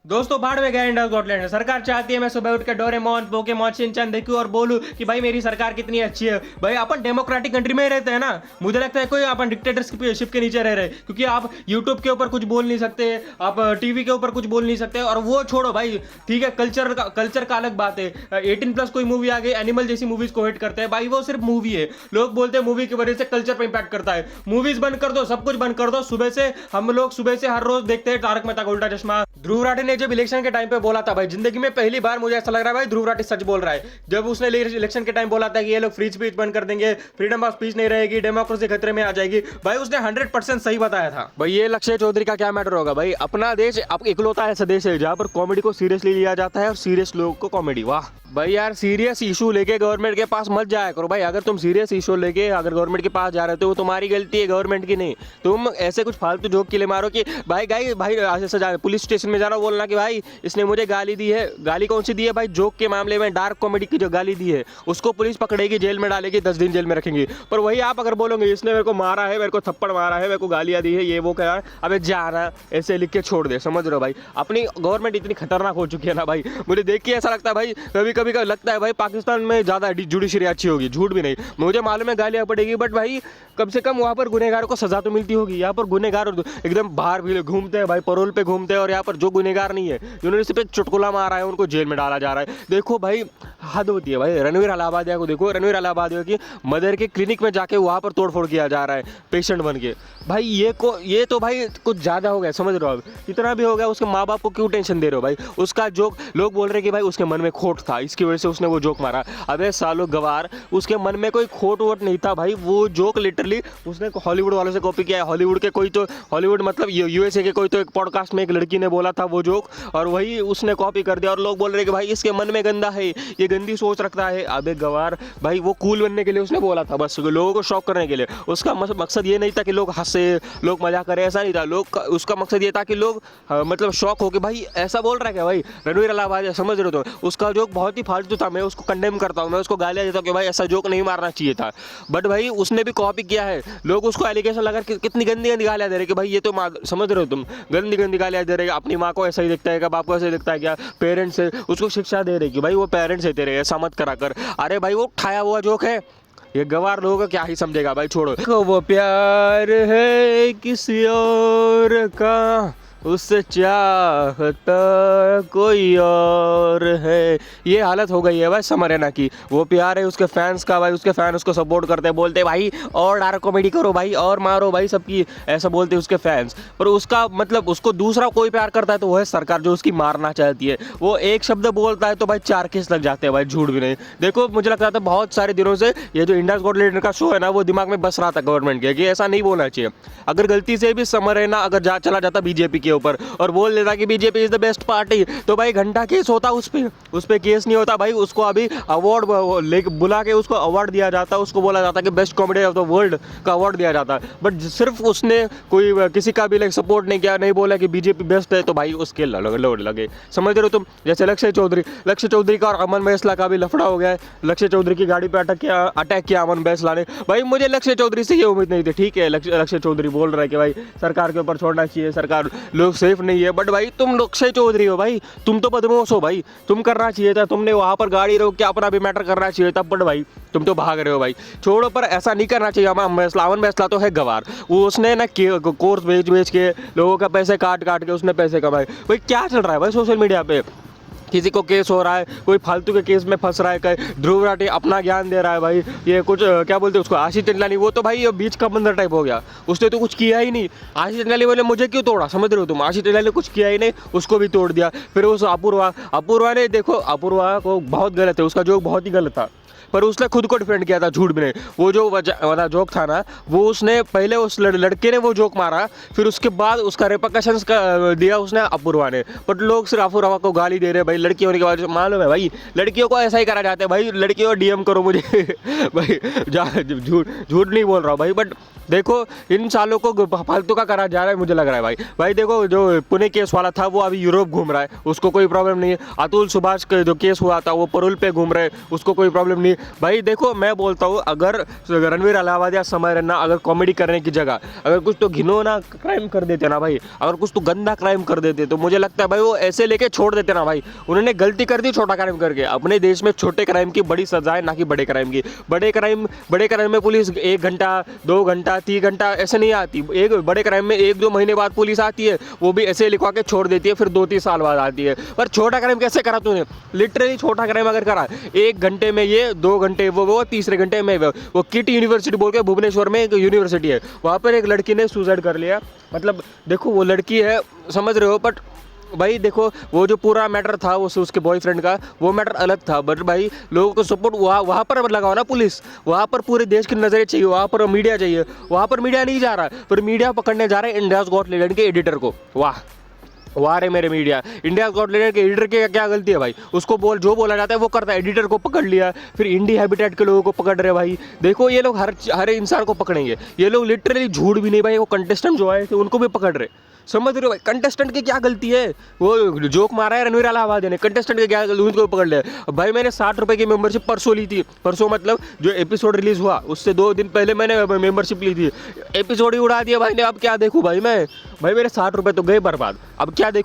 दोस्तों भाड़ में गए इंडिया स्कॉटलैंड। सरकार चाहती है मैं सुबह उठ के डोरेमोन पोकेमोन शिनचैन देखूं और बोलूं कि भाई मेरी सरकार कितनी अच्छी है। भाई अपन डेमोक्रेटिक कंट्री में ही रहते हैं ना। मुझे लगता है कोई अपन डिक्टेटरशिप के नीचे रह रहे, क्योंकि आप यूट्यूब के ऊपर कुछ बोल नहीं सकते, आप टीवी के ऊपर कुछ बोल नहीं सकते। और वो छोड़ो भाई, ठीक है, कल्चर का अलग बात है। 18+ कोई मूवी आ गई, एनिमल जैसी मूवीज को हिट करते हैं भाई, वो सिर्फ मूवी है। लोग बोलते हैं मूवी की वजह से कल्चर पे इंपैक्ट करता है। मूवीज बंद कर दो, सब कुछ बंद कर दो। हम लोग सुबह से हर रोज देखते हैं तारक मेहता का उल्टा चश्मा। ध्रुव राठी ने जब इलेक्शन के टाइम पे बोला था भाई, जिंदगी में पहली बार मुझे ऐसा लग रहा है भाई ध्रुव राठी सच बोल रहा है। जब उसने इलेक्शन के टाइम बोला था कि ये लोग फ्री स्पीच बंद कर देंगे, फ्रीडम ऑफ स्पीच नहीं रहेगी, डेमोक्रेसी खतरे में आ जाएगी, भाई उसने 100% सही बताया था। भाई ये लक्ष्य चौधरी का क्या मैटर होगा भाई। अपना देश अब इकलौता ऐसा देश है जहां पर कॉमेडी को सीरियसली लिया जाता है और सीरियस लोगों को कॉमेडी। वाह भाई यार, सीरियस इशू लेके गवर्नमेंट के पास मत जाया करो भाई। अगर तुम सीरियस इशू लेके अगर गवर्नमेंट के पास जा रहे हो तो वो तुम्हारी गलती है, गवर्नमेंट की नहीं। तुम ऐसे कुछ फालतू जोक के लिए मारो कि भाई ऐसे पुलिस स्टेशन में जाना, बोलना कि भाई इसने मुझे गाली दी है। गाली कौन सी दी है भाई? जोक के मामले में डार्क कॉमेडी की जो गाली दी है उसको पुलिस पकड़ेगी, जेल में डालेगी, 10 दिन जेल में रखेंगी। पर वही आप अगर बोलोगे इसने मेरे को मारा है, मेरे को थप्पड़ मारा है, मेरे को गालियां दी है, ये वो कह, अबे जाना, ऐसे लिख के छोड़ दे। समझ रहे हो भाई, अपनी गवर्नमेंट इतनी खतरनाक हो चुकी है ना भाई। मुझे देख के ऐसा लगता है भाई, कभी कभी का लगता है भाई पाकिस्तान में ज्यादा जुडिशरी अच्छी होगी। झूठ भी नहीं, मुझे मालूम है गालियां पड़ेगी, बट भाई कम से कम वहां पर गुनहगारों को सजा तो मिलती होगी। यहाँ पर गुनहगार एकदम बाहर भी घूमते हैं भाई, परोल पे घूमते हैं, और यहाँ पर जो गुनहगार नहीं है, जिन्होंने सिर्फ एक चुटकुला मारा है, उनको जेल में डाला जा रहा है। देखो भाई, हद होती है भाई। रणवीर अलाहाबादिया को देखो, रणवीर अलाहाबादिया की मदर के क्लिनिक में जाके वहां पर तोड़फोड़ किया जा रहा है पेशेंट बन के। भाई ये तो भाई कुछ ज्यादा हो गया। समझ रहे हो आप? इतना भी हो गया, उसके माँ बाप को क्यों टेंशन दे रहे हो भाई? उसका जोक लोग बोल रहे हैं कि भाई उसके मन में खोट था, इसकी वजह से उसने वो जोक मारा। अबे सालो गवार, उसके मन में कोई खोट वोट नहीं था भाई। वो जोक लिटरली उसने हॉलीवुड वालों से कॉपी किया है। हॉलीवुड मतलब यूएसए के कोई तो एक पॉडकास्ट में एक लड़की ने बोला था वो जोक, और वही उसने कॉपी कर दिया। और लोग बोल रहे हैं कि भाई इसके मन में गंदा है, ये गंदी सोच रखता है। अबे गवार भाई, वो कूल बनने के लिए उसने बोला था, बस लोगों को शॉक करने के लिए। उसका मकसद ये नहीं था कि लोग हंसे, लोग मजा करें, ऐसा नहीं था। उसका मकसद ये था कि लोग मतलब शॉक हो के भाई ऐसा बोल रहा है क्या भाई रणवीर अलाहाबादी। समझ रहे हो? तो उसका जोक बहुत ही फालतू था, मैं उसको कंडेम करता हूँ, मैं उसको गालियाँ देता हूँ कि भाई ऐसा जोक नहीं मारना चाहिए था। बट भाई उसने भी कॉपी किया है। लोग उसको एलिगेशन लगा कितनी गंदी गंदी गालियाँ दे रहे कि भाई ये तो समझ रहे हो तुम, गंदी गंदी गालियाँ दे रहे। अपनी माँ को ऐसा ही दिखता है क्या, बाप को ऐसा ही दिखता है क्या? पेरेंट्स है, उसको शिक्षा दे रहे कि भाई वो पेरेंट्स है तेरे, ऐसा मत करा कर। अरे भाई वो उठाया हुआ जोक है, ये गवार लोगों को क्या ही समझेगा भाई, छोड़ो। वो प्यार है किसी और का, उससे चाहता कोई और है। ये हालत हो गई है भाई समरैना की। वो प्यार है उसके फैंस का भाई, उसके फैन उसको सपोर्ट करते हैं, बोलते भाई और डार्क कॉमेडी करो भाई, और मारो भाई सबकी, ऐसा बोलते हैं उसके फैंस। पर उसका मतलब उसको दूसरा कोई प्यार करता है तो वो है सरकार, जो उसकी मारना चाहती है। वो एक शब्द बोलता है तो भाई 4 केस लग जाते हैं भाई, झूठ भी नहीं। देखो मुझे लगता था बहुत सारे दिनों से ये जो इंडिया गॉट लीडर का शो है ना, वो दिमाग में बस रहा था गवर्नमेंट के कि ऐसा नहीं बोलना चाहिए। अगर गलती से भी समरैना अगर चला जाता बीजेपी के ऊपर और बोल देता कि BJP is the best party, तो भाई घंटा केस होता उस पे केस नहीं होता भाई। उसको अभी अवार्ड बुला के उसको अवार्ड दिया जाता, उसको बोला जाता कि best comedy of the world का अवार्ड दिया जाता। बट सिर्फ उसने कोई किसी का भी सपोर्ट नहीं किया, नहीं बोला कि बीजेपी बेस्ट है, तो भाई उसके लोड लगे। समझ रहे हो तुम? जैसे लक्ष्य चौधरी का और अमन बैसला का भी लफड़ा हो गया है। लक्ष्य चौधरी की गाड़ी पे अटैक किया अमन बैसला ने। भाई मुझे लक्ष्य चौधरी से ये उम्मीद नहीं थी। ठीक है, लक्ष्य चौधरी बोल रहा है कि भाई सरकार के ऊपर छोड़ना चाहिए, सरकार लोग सेफ नहीं है, बट भाई तुम लक्ष्य चौधरी हो भाई, तुम तो बदमाश हो भाई। तुम करना चाहिए था, तुमने वहां पर गाड़ी रोक के अपना भी मैटर करना चाहिए था, बट भाई तुम तो भाग रहे हो भाई। छोड़ो, पर ऐसा नहीं करना चाहिए। अमन बैसला तो है गवार, वो उसने ना कोर्स बेच के लोगों का पैसे काट के उसने पैसे कमाए। भाई क्या चल रहा है भाई सोशल मीडिया पे? किसी को केस हो रहा है, कोई फालतू के केस में फंस रहा है, कहीं ध्रुव राठी अपना ज्ञान दे रहा है भाई। ये कुछ क्या बोलते हैं उसको, आशीष चंचलानी, वो तो भाई ये बीच का बंदर टाइप हो गया। उसने तो कुछ किया ही नहीं। आशीष चंचलानी बोले मुझे क्यों तोड़ा? समझ रहे हो तुम? आशीष चंचलानी ने कुछ किया ही नहीं, उसको भी तोड़ दिया। फिर उस अपूर्वा ने, देखो अपूर्वा को बहुत गलत है, उसका जोक बहुत ही गलत था, पर उसने खुद को डिफेंड किया था, झूठ भी नहीं। वो जो वाला जोक था ना, वो उसने पहले उस लड़के ने वो जोक मारा, फिर उसके बाद उसका रिपरकशंस दिया उसने अपूर्वा ने। बट लोग सिर्फ अपूर्वा को गाली दे रहे हैं भाई। लड़की होने के बाद मालूम है भाई, लड़कियों को ऐसा ही करा जाता है भाई। लड़कियों को डीएम करो मुझे भाई, झूठ नहीं बोल रहा हूँ भाई, बट देखो इन सालों को फालतू का करा जा रहा है मुझे लग रहा है भाई देखो जो पुणे केस वाला था वो अभी यूरोप घूम रहा है, उसको कोई प्रॉब्लम नहीं है। अतुल सुभाष का जो केस हुआ था वो परोल पे घूम रहे, उसको कोई प्रॉब्लम नहीं है। भाई देखो मैं बोलता हूँ अगर रणवीर अलाहाबाद या समय रैना अगर कॉमेडी करने की जगह अगर कुछ तो घिनौना क्राइम कर देते ना भाई, अगर कुछ तो गंदा क्राइम कर देते तो मुझे लगता है भाई वो ऐसे लेके छोड़ देते ना भाई। उन्होंने गलती कर दी छोटा क्राइम करके, अपने देश में छोटे क्राइम की बड़ी सजा है ना कि बड़े क्राइम की। बड़े क्राइम में पुलिस 1 घंटा 2 घंटा 3 घंटा ऐसे नहीं आती। एक बड़े क्राइम में 1-2 महीने बाद पुलिस आती है, वो भी ऐसे लिखवा के छोड़ देती है, फिर 2-3 साल बाद आती है। पर छोटा क्राइम कैसे करा तूने? लिटरली छोटा क्राइम अगर करा 1 घंटे में ये, 2 घंटे वो, तीसरे घंटे में वो किट यूनिवर्सिटी बोल के भुवनेश्वर में एक यूनिवर्सिटी है, वहाँ पर एक लड़की ने सुसाइड कर लिया। मतलब देखो वो लड़की है, समझ रहे हो, बट भाई देखो वो जो पूरा मैटर था वो उसके बॉयफ्रेंड का, वो मैटर अलग था। बट भाई लोगों को सपोर्ट वहाँ पर लगाओ ना पुलिस, वहाँ पर पूरे देश की नज़रें चाहिए, वहाँ पर मीडिया चाहिए। वहाँ पर मीडिया नहीं जा रहा, पर मीडिया पकड़ने जा रहे हैं इंडियाज़ गॉट टैलेंट के एडिटर को। वाह वाह रे मेरे मीडिया, इंडिया गॉट टैलेंट के एडिटर की क्या गलती है भाई? उसको जो बोला जाता है वो करता है। एडिटर को पकड़ लिया, फिर इंडी हैबिटेट के लोगों को पकड़ रहे भाई। देखो ये लोग हर इंसान को पकड़ेंगे, ये लोग लिटरली झूठ भी नहीं भाई। वो कंटेस्टेंट जो आए थे उनको भी पकड़ रहे, समझ रहे हो भाई? कंटेस्टेंट की क्या गलती है? वो जोक मारा है रणवीर अलाहाबाद ने, कंटेस्टेंट की क्या गलती, उनको पकड़ लिया। भाई मैंने 60 रुपये की मेंबरशिप परसों ली थी, परसों मतलब जो एपिसोड रिलीज हुआ उससे 2 दिन पहले मैंने मेंबरशिप ली थी। एपिसोड ही उड़ा दिया भाई ने, अब क्या देखूँ भाई मैं? भाई मेरे 60 रुपये तो गए बर्बाद, अब क्या देखूँ?